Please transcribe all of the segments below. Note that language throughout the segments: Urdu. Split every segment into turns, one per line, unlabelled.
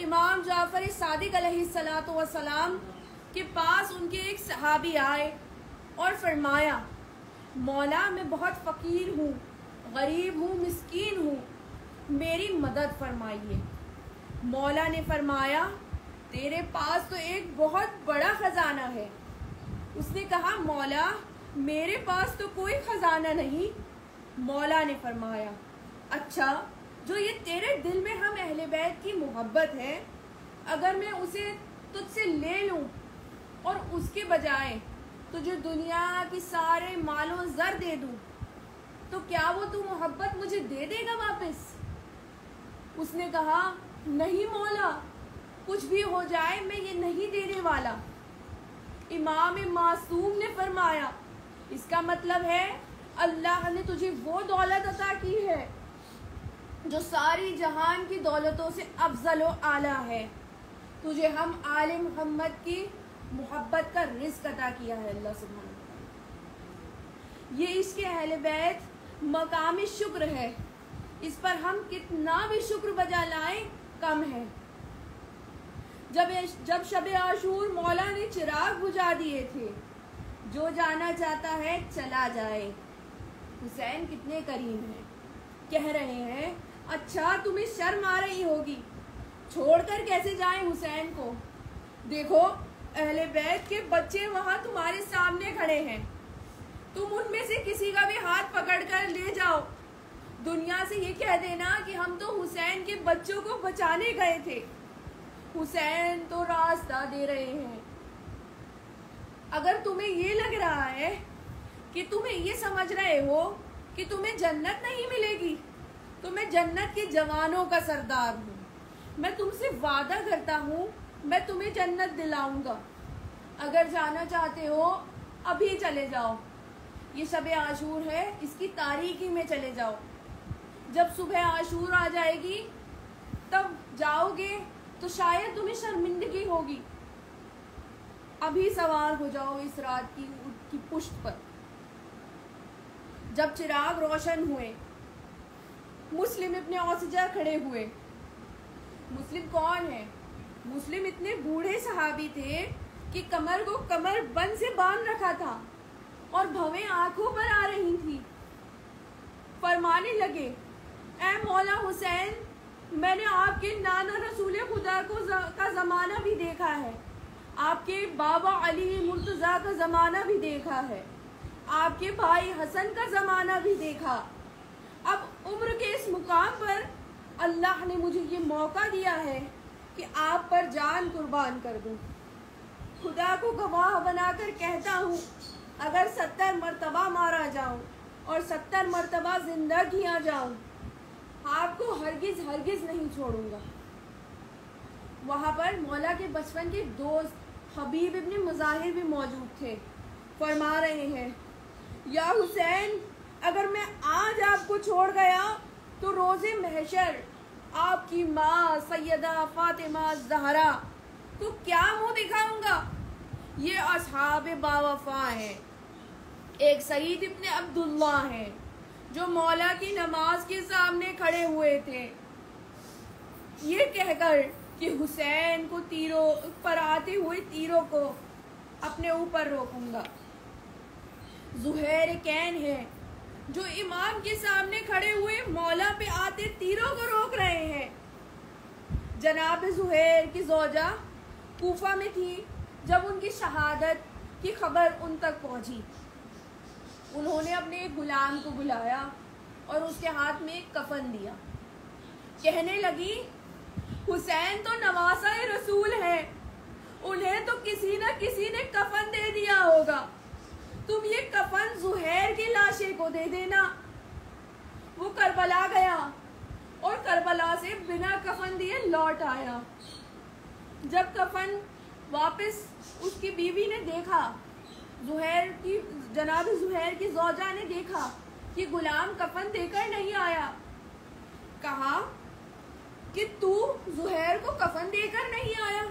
امام جعفر صادق علیہ السلام کے پاس ان کے ایک صحابی آئے اور فرمایا مولا میں بہت فقیر ہوں، غریب ہوں، مسکین ہوں، میری مدد فرمائیے۔ مولا نے فرمایا تیرے پاس تو ایک بہت بڑا خزانہ ہے۔ اس نے کہا مولا میرے پاس تو کوئی خزانہ نہیں۔ مولا نے فرمایا اچھا جو یہ تیرے دل میں ہم اہل بیت کی محبت ہے، اگر میں اسے تجھ سے لے لوں اور اس کے بجائے تجھے دنیا کی سارے مال و زر دے دوں تو کیا وہ تو محبت مجھے دے دے گا واپس؟ اس نے کہا نہیں مولا، کچھ بھی ہو جائے میں یہ نہیں دینے والا۔ امام معصوم نے فرمایا اس کا مطلب ہے اللہ نے تجھے وہ دولت عطا کی ہے جو ساری جہان کی دولتوں سے افضل و اعلیٰ ہے، تجھے ہم آل محمد کی محبت کا رزق عطا کیا ہے اللہ سبحانہ وتعالی۔ یہ عشق اہل بیت مقام شکر ہے، اس پر ہم کتنا بھی شکر بجا لائیں کم ہے۔ جب شب عاشور مولا نے چراغ بجھا دیے تھے، جو جانا چاہتا ہے چلا جائے۔ حسین کتنے کریم ہیں، کہہ رہے ہیں اچھا تمہیں شرم آ رہی ہوگی، چھوڑ کر کیسے جائیں حسین کو؟ دیکھو اہل بیت کے بچے وہاں تمہارے سامنے کھڑے ہیں، تم ان میں سے کسی کا بھی ہاتھ پکڑ کر لے جاؤ، دنیا سے یہ کہہ دینا کہ ہم تو حسین کے بچوں کو بچانے گئے تھے، حسین تو راستہ دے رہے ہیں۔ اگر تمہیں یہ لگ رہا ہے کہ تمہیں یہ سمجھ رہے ہو کہ تمہیں جنت نہیں ملے گی تو میں جنت کے جوانوں کا سردار ہوں، میں تم سے وعدہ کرتا ہوں میں تمہیں جنت دلاؤں گا۔ اگر جانا چاہتے ہو ابھی چلے جاؤ، یہ شب عاشور ہے، اس کی تاریکی میں چلے جاؤ، جب صبح عاشور آ جائے گی تب جاؤ گے تو شاید تمہیں شرمندگی ہوگی، ابھی سوار ہو جاؤ اس رات کی پشت پر۔ جب چراغ روشن ہوئے مسلم ابن اوسجہ کھڑے ہوئے۔ مسلم کون ہے؟ مسلم اتنے بوڑھے صحابی تھے کہ کمر کو کمر بند سے باندھ رکھا تھا اور بھویں آنکھوں پر آ رہی تھی۔ فرمانے لگے اے مولا حسین، میں نے آپ کے نانا رسول خدا کا زمانہ بھی دیکھا ہے، آپ کے بابا علی مرتضیٰ کا زمانہ بھی دیکھا ہے، آپ کے بھائی حسن کا زمانہ بھی دیکھا، اب عمر کے اس مقام پر اللہ نے مجھے یہ موقع دیا ہے کہ آپ پر جان قربان کر دوں۔ خدا کو گواہ بنا کر کہتا ہوں اگر 70 مرتبہ مارا جاؤں اور 70 مرتبہ زندہ کیا جاؤں آپ کو ہرگز ہرگز نہیں چھوڑوں گا۔ وہاں پر مولا کے بچپن کے دوست حبیب ابن مظاہر بھی موجود تھے۔ فرما رہے ہیں یا حسین اگر میں آج آپ کو چھوڑ گیا تو روز محشر آپ کی ماں سیدہ فاطمہ زہرا تو کیا منہ دکھاؤں گا؟ یہ اصحاب باوفا ہیں، ایک سعید ابن عبداللہ ہیں جو مولا کی نماز کے سامنے کھڑے ہوئے تھے یہ کہہ کر کہ حسین کو تیروں پر آتے ہوئے تیروں کو اپنے اوپر روکوں گا۔ زہیر کین ہیں جو امام کے سامنے کھڑے ہوئے مولا پہ آتے تیروں کو روک رہے ہیں۔ جناب زہیر کی زوجہ کوفہ میں تھی جب ان کی شہادت کی خبر ان تک پہنچی، انہوں نے اپنے ایک غلام کو بلایا اور اس کے ہاتھ میں ایک کفن دیا۔ کہنے لگی حسین تو نواسہ رسول ہے، انہیں تو کسی نہ کسی نے کفن دے دیا ہوگا، تم یہ کفن زہیر کی لاشے کو دے دینا۔ وہ کربلا گیا اور کربلا سے بنا کفن دیے لوٹ آیا۔ جب کفن واپس اس کی بیوی نے دیکھا، جناب زہیر کی زوجہ نے دیکھا کہ غلام کفن دے کر نہیں آیا، کہا کہ تو زہیر کو کفن دے کر نہیں آیا؟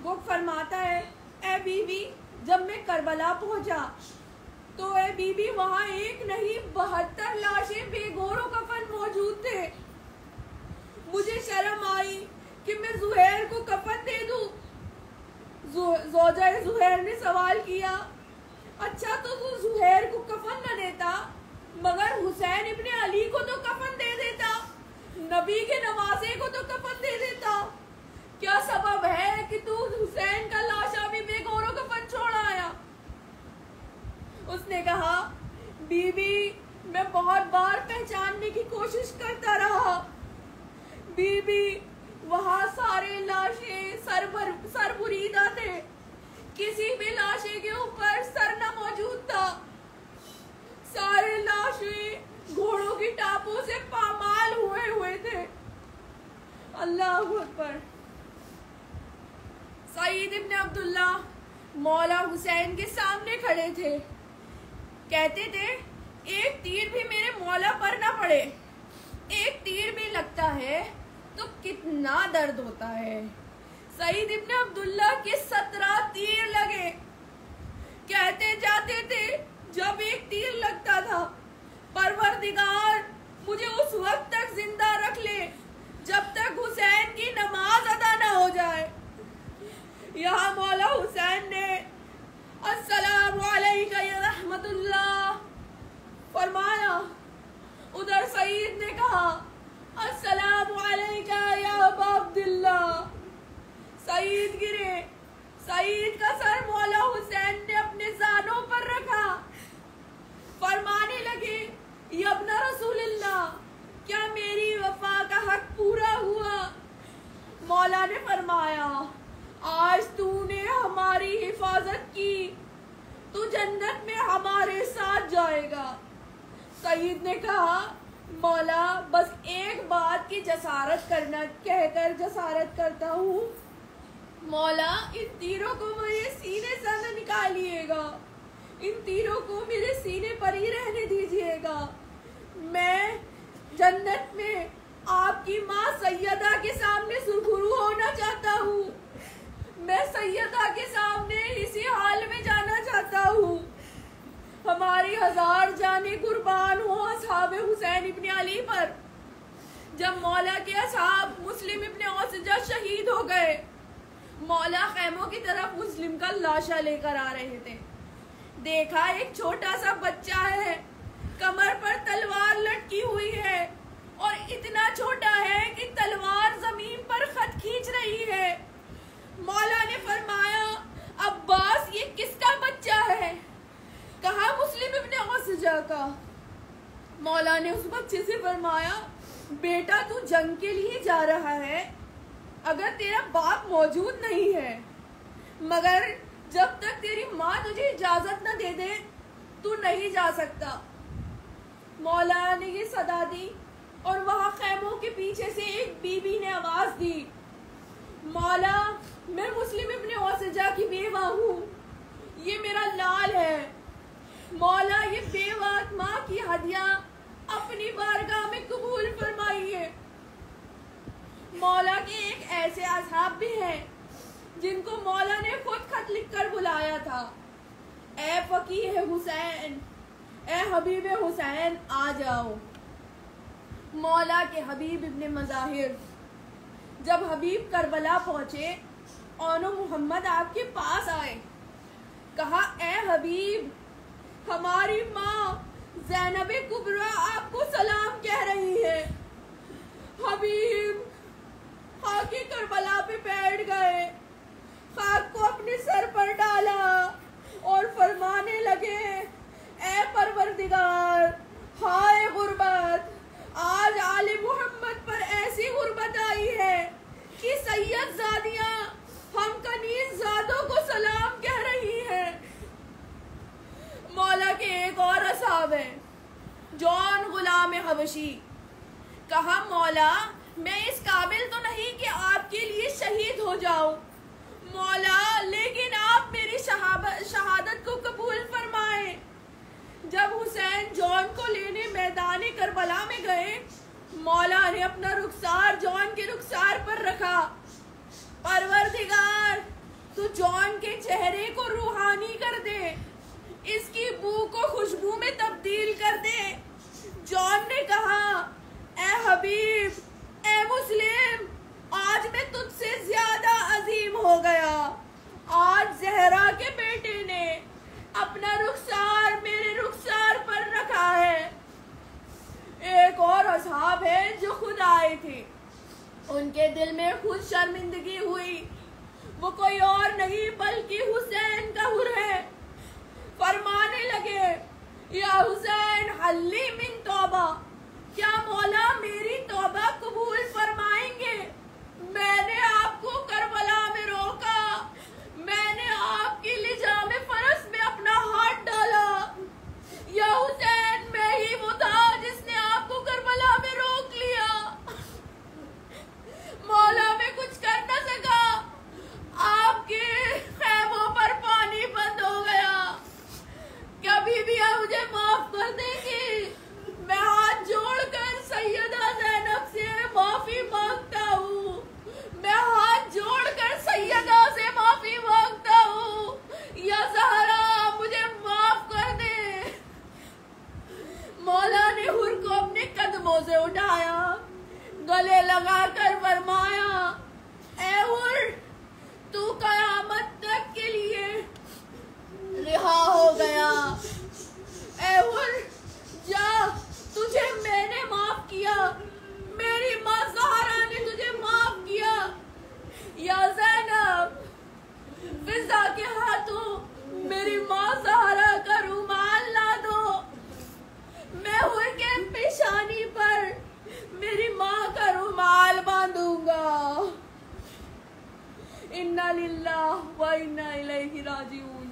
وہ فرماتا ہے اے بیوی جب میں کربلا پہنچا تو اے بیوی وہاں ایک نہیں 72 لاشیں بے گور و کفن موجود تھے۔ مجھے شرم آئی کہ میں زہیر کو کفن دے دوں؟ زوجہ زہیر نے سوال کیا، اچھا تو زہیر کو کفن نہ دیتا مگر حسین ابن علی کو تو کفن دے دیتا، نبی کے نواسے کو تو کفن دے دیتا، کیا سبب ہے کہ تو حسین کا لاشا بھی بے گور و کفن چھوڑ آیا؟ اس نے کہا، بی بی میں بہت بار پہچاننے کی کوشش کرتا رہا، بی بی وہاں سارے لاشیں سر بریدہ تھے، کسی بھی لاشے کے اوپر سر نہ موجود تھا، سارے لاشیں گھوڑوں کی ٹاپوں سے پامال ہوئے تھے۔ اللہ اکبر۔ سعید ابن عبداللہ مولا حسین کے سامنے کھڑے تھے، کہتے تھے ایک تیر بھی میرے مولا پر نہ پڑے، ایک تیر بھی لگتا ہے تو کتنا درد ہوتا ہے۔ سعید ابن عبداللہ کے 17 تیر لگے، کہتے جاتے تھے جب ایک تیر لگتا تھا، پروردگار مجھے اس وقت تک زندہ رکھ لے جب تک حسین کی نماز ادا نہ ہو جائے۔ یہاں مولا حسین نے السلام علیکہ یا رحمت اللہ فرمایا، ادھر سعید نے کہا السلام علیکہ یا ابا عبداللہ۔ سعید گرے، سعید کا سر مولا حسین نے اپنے زانوں پر رکھا، فرمانے لگے، یا ابن رسول اللہ کیا میری وفا کا حق پورا ہوا؟ مولا نے فرمایا، آج تو نے ہماری حفاظت کی، تو جنت میں ہمارے ساتھ جائے گا۔ سعید نے کہا، مولا بس ایک بات کی جسارت کہہ کر جسارت کرتا ہوں، مولا ان تیروں کو میرے سینے سے نہ نکالیے گا، ان تیروں کو میرے سینے پر ہی رہنے دیجیے گا، میں جنت میں آپ کی ماں سیدہ کے سامنے سرخرو ہونا چاہتا ہوں، میں سیدہ کے سامنے اسی حال میں جانا چاہتا ہوں۔ ہماری 1000 جانیں قربان ہوں اصحاب حسین ابن علی پر۔ جب مولا کے اصحاب مسلم ابن اوسجہ شہید ہو گئے، مولا خیموں کی طرف مسلم کا لاشا لے کر آ رہے تھے، دیکھا ایک چھوٹا سا بچہ ہے، کمر پر تلوار لٹکی ہوئی ہے اور اتنا چھوٹا ہے کہ تلوار زمین پر خط کھینچ رہی ہے۔ مولا نے فرمایا، عباس یہ کس کا بچہ ہے؟ کہا مسلم ابن اوسجہ کا۔ مولا نے اس بچے سے فرمایا، بیٹا تو جنگ کے لیے جا رہا ہے، اگر تیرا باپ موجود نہیں ہے، مگر جب تک تیری ماں تجھے اجازت نہ دے دے تو نہیں جا سکتا۔ مولا نے یہ صدا دی اور وہاں خیموں کے پیچھے سے ایک بی بی نے آواز دی، مولا میں مسلم ابن اوسجہ کی بیوہ ہوں، یہ میرا لال ہے، مولا یہ بیوہ ماں کی ہدیہ اپنی بارگاہ میں قبول فرمائیے۔ مولا کے ایک ایسے اصحاب بھی ہیں جن کو مولا نے خود خط لکھ کر بلایا تھا، اے فقیہ حسین، اے حبیب حسین آ جاؤ۔ مولا کے حبیب ابن مظاہر جب حبیب کربلا پہنچے، اونو محمد آپ کے پاس آئے، کہا اے حبیب ہماری ماں زینب کبریٰ آپ کو سلام کہہ رہی ہے۔ حبیب خاک کربلا پہ بیٹھ گئے، خاک کو اپنے سر پر ڈالا اور فرمانے لگے، اے پروردگار ہائے غربت، آج آل محمد پر ایسی غربت آئی ہے کہ سید زادیاں ہم کنیز زادوں کو سلام کہہ رہی ہیں۔ مولا کے ایک اور اصحاب ہیں، جون غلام حبشی، کہا مولا میں اس قابل تو نہیں کہ آپ کے لیے شہید ہو جاؤں، مولا لیکن آپ میری شہادت کو قبول فرمائیں۔ جب حسین جون کو لینے میدان کربلا میں گئے، مولا نے اپنا رخسار جون کے رخسار پر رکھا، پروردگار تو جون کے چہرے کو روحانی کر دے، اس کی بو کو خوشبو میں تبدیل کر دے۔ جون نے کہا، اے حبیب، اے مسلم، آج میں تجھ زیادہ عظیم ہو گیا. آج زہرا کے بیٹے نے اپنا رخسار میرے رخسار پر رکھا ہے. ایک اور اصحاب ہے جو خود آئے تھے. ان کے دل میں خود شرمندگی ہوئی. وہ کوئی اور نہیں بلکہ حسین کا حر ہے. فرمانے لگے یا حسین حلی من توبہ، کیا مولا میری توبہ قبول فرمائیں گے؟ میں نے آپ کو کربلا میں روکا، میں نے آپ کی لجام فرس میں اپنا ہاتھ ڈالا. یا حسین میں ہی وہ تھا جس نے آپ کو کربلا میں روک لیا. مولا میں کچھ کر نہ سکا، آپ کے خیموں پر پانی بند ہو گیا. کبھی بھی آپ مجھے معاف کر دیں گے؟ میں ہاتھ جوڑ کر سیدہ زینب سے معافی مانگتا ہوں. میں ہاتھ جوڑ کر سیدہ سے معافی مانگتا ہوں. یا زہرا مجھے معاف کر دے. مولا نے حر کو اپنے قدموں سے اٹھایا، گلے لگا کر فرمایا اے حر، تو قیامت تک کے لیے رہا ہو گیا. اے حر جا، تجھے میں نے معاف کیا، میری ماں زہرا نے تجھے معاف کیا. یا زینب، فضا کے ہاتھوں میری ماں زہرا کا رومال لا دو. میں حر کے پیشانی پر میری ماں کا رومال باندھوں گا. انا للہ و انا الیہ راجعون.